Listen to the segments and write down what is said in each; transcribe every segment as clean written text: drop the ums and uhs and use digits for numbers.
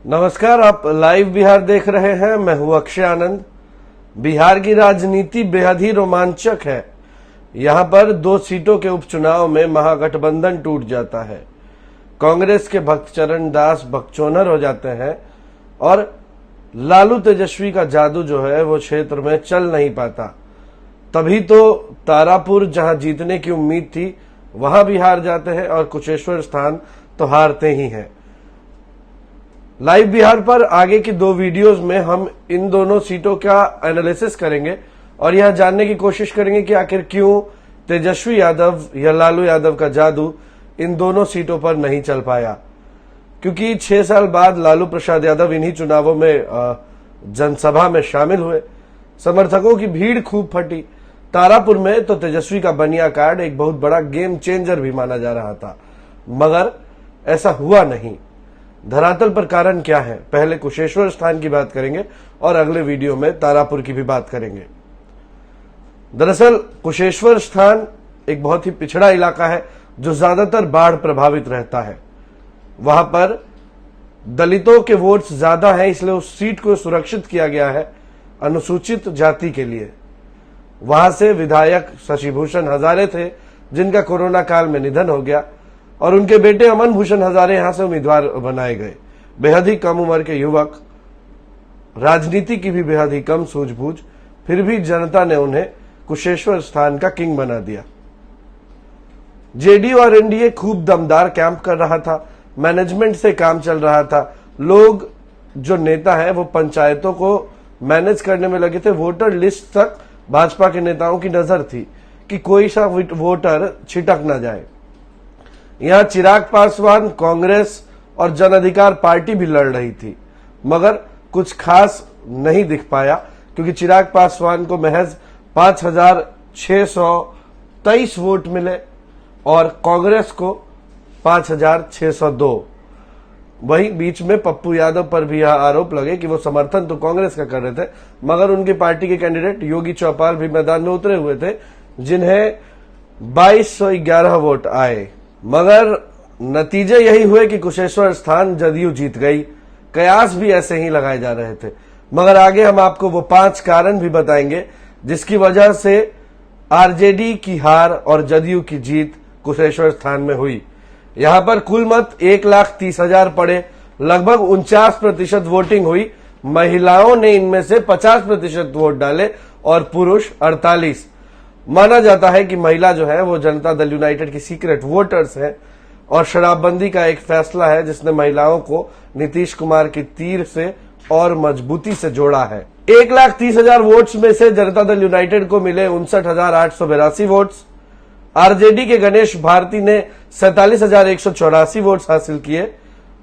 नमस्कार, आप लाइव बिहार देख रहे हैं। मैं हूं अक्षय आनंद। बिहार की राजनीति बेहद ही रोमांचक है। यहां पर 2 सीटों के उपचुनाव में महागठबंधन टूट जाता है। कांग्रेस के भक्तचरण दास भगचोनर हो जाते हैं और लालू तेजस्वी का जादू जो है वो क्षेत्र में चल नहीं पाता। तभी तो तारापुर जहां जीतने की उम्मीद थी वहां भी हार जाते हैं और कुशेश्वर स्थान तो हारते ही हैं। लाइव बिहार पर आगे की 2 वीडियोस में हम इन दोनों सीटों का एनालिसिस करेंगे और यह जानने की कोशिश करेंगे कि आखिर क्यों तेजस्वी यादव या लालू यादव का जादू इन दोनों सीटों पर नहीं चल पाया। क्योंकि 6 साल बाद लालू प्रसाद यादव इन्हीं चुनावों में जनसभा में शामिल हुए। समर्थकों की भीड़ खूब फटी। तारापुर में तो तेजस्वी का बनिया कार्ड एक बहुत बड़ा गेम चेंजर भी माना जा रहा था, मगर ऐसा हुआ नहीं। धरातल पर कारण क्या है, पहले कुशेश्वर स्थान की बात करेंगे और अगले वीडियो में तारापुर की भी बात करेंगे। दरअसल कुशेश्वर स्थान एक बहुत ही पिछड़ा इलाका है जो ज्यादातर बाढ़ प्रभावित रहता है। वहां पर दलितों के वोट्स ज्यादा हैं, इसलिए उस सीट को सुरक्षित किया गया है अनुसूचित जाति के लिए। वहां से विधायक शशिभूषण हजारे थे जिनका कोरोना काल में निधन हो गया और उनके बेटे अमन भूषण हजारे यहां से उम्मीदवार बनाए गए। बेहद ही कम उम्र के युवक, राजनीति की भी बेहद ही कम सूझबूझ, फिर भी जनता ने उन्हें कुशेश्वर स्थान का किंग बना दिया। जेडीयू और एनडीए खूब दमदार कैंप कर रहा था, मैनेजमेंट से काम चल रहा था। लोग जो नेता है वो पंचायतों को मैनेज करने में लगे थे। वोटर लिस्ट तक भाजपा के नेताओं की नजर थी कि कोई सा वोटर छिटक न जाए। यहां चिराग पासवान, कांग्रेस और जन अधिकार पार्टी भी लड़ रही थी, मगर कुछ खास नहीं दिख पाया क्योंकि चिराग पासवान को महज 5,623 वोट मिले और कांग्रेस को 5,602। वहीं बीच में पप्पू यादव पर भी यह आरोप लगे कि वो समर्थन तो कांग्रेस का कर रहे थे, मगर उनकी पार्टी के कैंडिडेट योगी चौपाल भी मैदान में उतरे हुए थे जिन्हें 2,211 वोट आए। मगर नतीजे यही हुए कि कुशेश्वर स्थान जदयू जीत गई। कयास भी ऐसे ही लगाए जा रहे थे, मगर आगे हम आपको वो 5 कारण भी बताएंगे जिसकी वजह से आरजेडी की हार और जदयू की जीत कुशेश्वर स्थान में हुई। यहां पर कुल मत 1,30,000 पड़े, लगभग 49% वोटिंग हुई। महिलाओं ने इनमें से 50% वोट डाले और पुरुष 48। माना जाता है कि महिला जो है वो जनता दल यूनाइटेड की सीक्रेट वोटर्स है और शराबबंदी का एक फैसला है जिसने महिलाओं को नीतीश कुमार की तीर से और मजबूती से जोड़ा है। 1,30,000 वोट्स में से जनता दल यूनाइटेड को मिले 59,882 वोट्स। आरजेडी के गणेश भारती ने 47,184 वोट्स हासिल किए।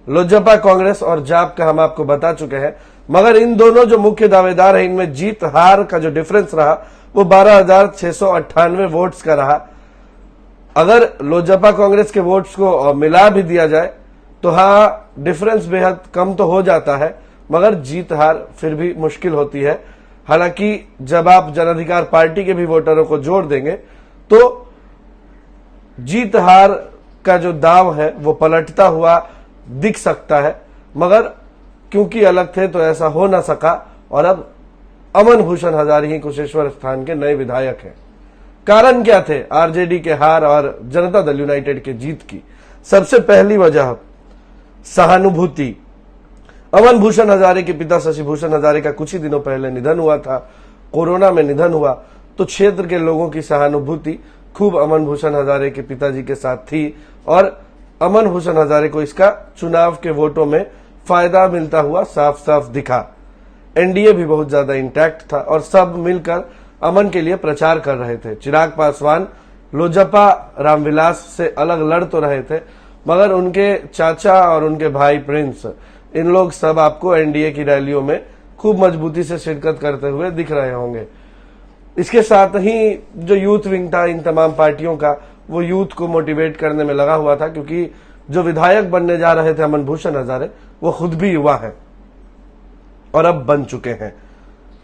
लोजपा, कांग्रेस और जाप का हम आपको बता चुके हैं, मगर इन दोनों जो मुख्य दावेदार हैं इनमें जीत हार का जो डिफरेंस रहा वो 12,698 वोट्स का रहा। अगर लोजपा कांग्रेस के वोट्स को मिला भी दिया जाए तो हाँ, डिफरेंस बेहद कम तो हो जाता है, मगर जीत हार फिर भी मुश्किल होती है। हालांकि जब आप जन अधिकार पार्टी के भी वोटरों को जोड़ देंगे तो जीत हार का जो दाव है वो पलटता हुआ दिख सकता है, मगर क्योंकि अलग थे तो ऐसा हो ना सका और अब अमन भूषण हजारे ही कुशेश्वर स्थान के नए विधायक हैं। कारण क्या थे आरजेडी के हार और जनता दल यूनाइटेड के जीत की? सबसे पहली वजह सहानुभूति। अमन भूषण हजारे के पिता शशिभूषण हजारे का कुछ ही दिनों पहले निधन हुआ था, कोरोना में निधन हुआ, तो क्षेत्र के लोगों की सहानुभूति खूब अमन भूषण हजारे के पिताजी के साथ थी और अमन भूषण हजारे को इसका चुनाव के वोटों में फायदा मिलता हुआ साफ साफ दिखा। एनडीए भी बहुत ज्यादा इंटैक्ट था और सब मिलकर अमन के लिए प्रचार कर रहे थे। चिराग पासवान लोजपा रामविलास से अलग लड़ तो रहे थे, मगर उनके चाचा और उनके भाई प्रिंस, इन लोग सब आपको एनडीए की रैलियों में खूब मजबूती से शिरकत करते हुए दिख रहे होंगे। इसके साथ ही जो यूथ विंग था इन तमाम पार्टियों का, वो यूथ को मोटिवेट करने में लगा हुआ था क्योंकि जो विधायक बनने जा रहे थे अमन भूषण हजारे वो खुद भी युवा हैं और अब बन चुके हैं।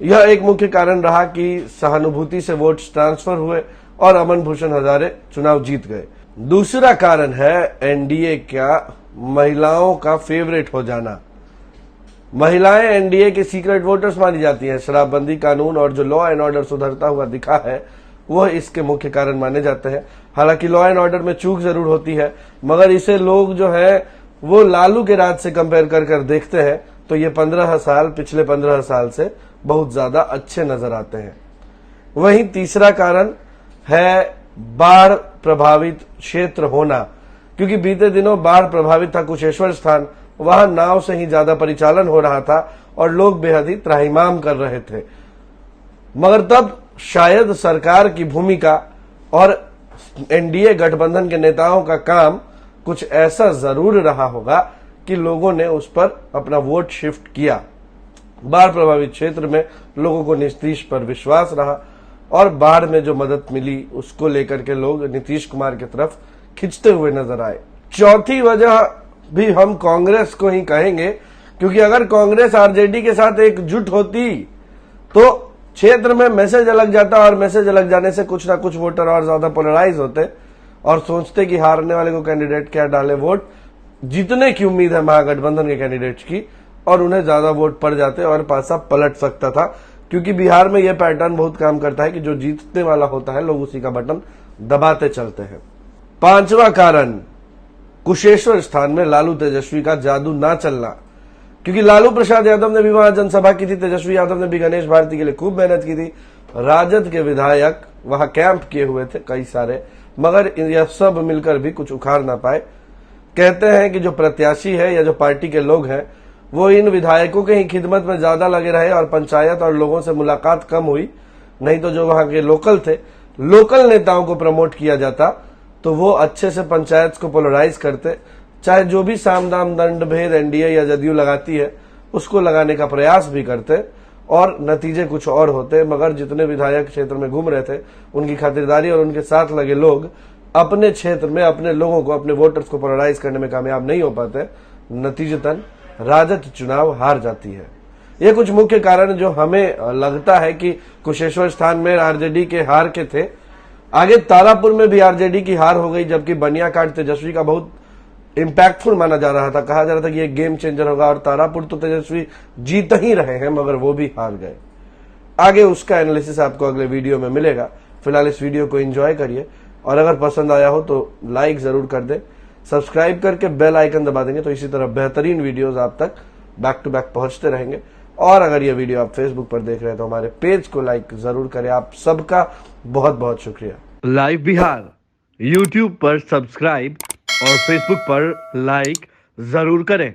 यह एक मुख्य कारण रहा कि सहानुभूति से वोट्स ट्रांसफर हुए और अमन भूषण हजारे चुनाव जीत गए। दूसरा कारण है एनडीए का महिलाओं का फेवरेट हो जाना। महिलाएं एनडीए के सीक्रेट वोटर्स मानी जाती हैं। शराबबंदी कानून और जो लॉ एंड ऑर्डर सुधरता हुआ दिखा है वह इसके मुख्य कारण माने जाते हैं। हालांकि लॉ एंड ऑर्डर में चूक जरूर होती है, मगर इसे लोग जो है वो लालू के राज से कंपेयर कर देखते हैं तो ये 15 साल पिछले 15 साल से बहुत ज्यादा अच्छे नजर आते हैं। वहीं तीसरा कारण है बाढ़ प्रभावित क्षेत्र होना, क्योंकि बीते दिनों बाढ़ प्रभावित था कुशेश्वर स्थान, वहां नाव से ही ज्यादा परिचालन हो रहा था और लोग बेहद ही त्राहिमाम कर रहे थे। मगर तब शायद सरकार की भूमिका और एनडीए गठबंधन के नेताओं का काम कुछ ऐसा जरूर रहा होगा कि लोगों ने उस पर अपना वोट शिफ्ट किया। बाढ़ प्रभावित क्षेत्र में लोगों को नीतीश पर विश्वास रहा और बाढ़ में जो मदद मिली उसको लेकर के लोग नीतीश कुमार की तरफ खिंचते हुए नजर आए। चौथी वजह भी हम कांग्रेस को ही कहेंगे, क्योंकि अगर कांग्रेस आरजेडी के साथ एकजुट होती तो क्षेत्र में मैसेज अलग जाता और मैसेज अलग जाने से कुछ ना कुछ वोटर और ज्यादा पोलराइज होते और सोचते कि हारने वाले को कैंडिडेट क्या डाले वोट, जीतने की उम्मीद है महागठबंधन के कैंडिडेट्स की, और उन्हें ज्यादा वोट पड़ जाते और पासा पलट सकता था। क्योंकि बिहार में यह पैटर्न बहुत काम करता है कि जो जीतने वाला होता है लोग उसी का बटन दबाते चलते हैं। पांचवा कारण, कुशेश्वर स्थान में लालू तेजस्वी का जादू ना चलना, क्योंकि लालू प्रसाद यादव ने भी वहां जनसभा की थी, तेजस्वी यादव ने भी गणेश भारती के लिए खूब मेहनत की थी, राजद के विधायक वहां कैंप किए हुए थे कई सारे, मगर यह सब मिलकर भी कुछ उखाड़ ना पाए। कहते हैं कि जो प्रत्याशी है या जो पार्टी के लोग हैं वो इन विधायकों के ही खिदमत में ज्यादा लगे रहे और पंचायत और लोगों से मुलाकात कम हुई। नहीं तो जो वहां के लोकल थे, लोकल नेताओं को प्रमोट किया जाता तो वो अच्छे से पंचायत को पोलराइज करते, चाहे जो भी साम दाम दंड भेद एनडीए या जदयू लगाती है उसको लगाने का प्रयास भी करते और नतीजे कुछ और होते। मगर जितने विधायक क्षेत्र में घूम रहे थे उनकी खातिरदारी और उनके साथ लगे लोग अपने क्षेत्र में अपने लोगों को, अपने वोटर्स को पोलराइज करने में कामयाब नहीं हो पाते, नतीजतन राजद चुनाव हार जाती है। ये कुछ मुख्य कारण जो हमें लगता है कि कुशेश्वर स्थान में आरजेडी के हार के थे। आगे तारापुर में भी आरजेडी की हार हो गई, जबकि बनियाकाट तेजस्वी का बहुत इंपैक्टफुल माना जा रहा था, कहा जा रहा था कि ये गेम चेंजर होगा, और तारापुर तो तेजस्वी जीत ही रहे हैं मगर वो भी हार गए। आगे उसका एनालिसिस आपको अगले वीडियो में मिलेगा। फिलहाल इस वीडियो को एंजॉय करिए और अगर पसंद आया हो तो लाइक जरूर कर दें, सब्सक्राइब करके बेल आइकन दबा देंगे तो इसी तरह बेहतरीन वीडियोस आप तक बैक टू बैक पहुंचते रहेंगे। और अगर ये वीडियो आप फेसबुक पर देख रहे हैं तो हमारे पेज को लाइक जरूर करें। आप सबका बहुत बहुत शुक्रिया। लाइव बिहार यूट्यूब पर सब्सक्राइब और फेसबुक पर लाइक जरूर करें।